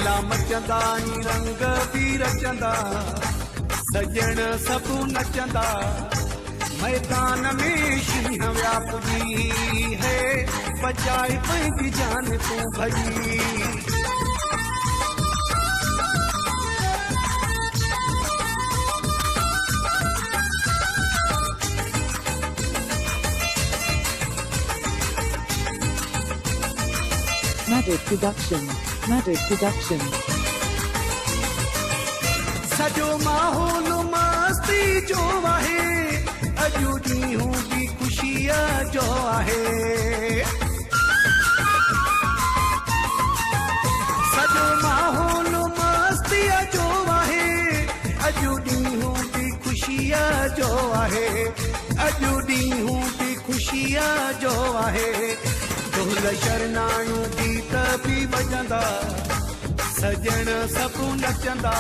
मेला मचंदा रंग भी रचंदा सजण सब नचंदा मैदान में शींह व्यापुजी है बचाए पंहिंजी जान तूं भॼी Madrid Production. सजो माहौल मस्ती जो आहे अॼु ॾींहुं बि ख़ुशीअ जो आहे सजो माहौल मस्तीअ जो आहे अॼु ॾींहुं बि ख़ुशीअ जो आहे अॼु ॾींहुं बि ख़ुशीअ जो आहे ढोल शरनाणू गीत भी वजंदा सजण सब नचंदा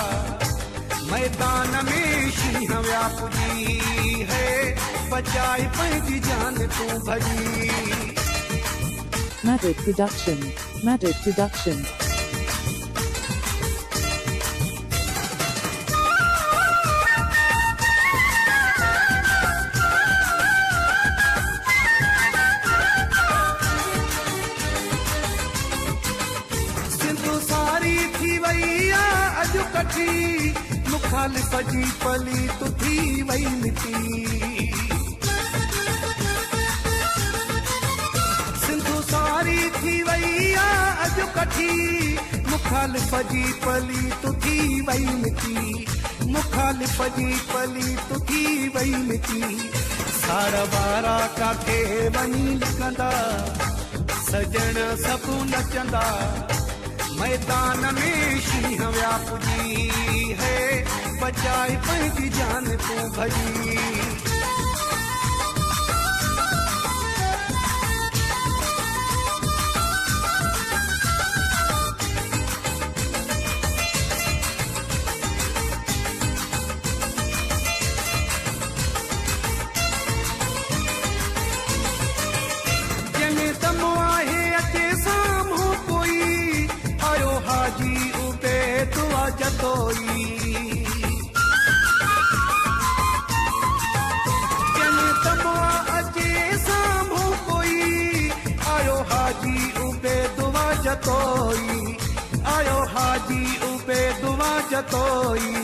मैदान में शींह व्यापुजी है बचाए पंहिंजी जान तूं भॼी Madrid Production. सारी थी वई अॼु कठी मुखालिफ़ जी पली तू थी वई मिटी सिंधु सारी थी वई अॼु कठी मुखालिफ़ जी पली तू थी वई मिटी मुखालिफ़ जी पली तू थी वई मिटी सार वारा काथे वञी लिकंदा सजण सब नचंदा मैदान में शींह व्यापुजी है बचाए पंहिंजी जान तूं भॼी जंहिंमें दम आहे अचे साम्हूं कोई आयो हाजी उबे दुआ जतोई जंहिंमें दम अचे साम्हूं कोई आयो हाजी उबे दुआ जतोई आयो हाजी उबे दुआ जतोई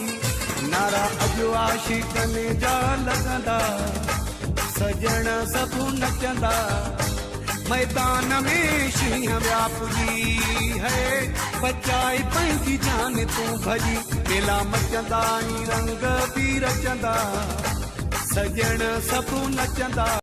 नारा अॼु आशिक़नि जा लॻंदा सजण सब नचंदा मैदान में शींह व्यापुजी है बचाए पंहिंजी जान तूं भॼी मेला मचंदा रंग भी रचंदा सजण सब नचंदा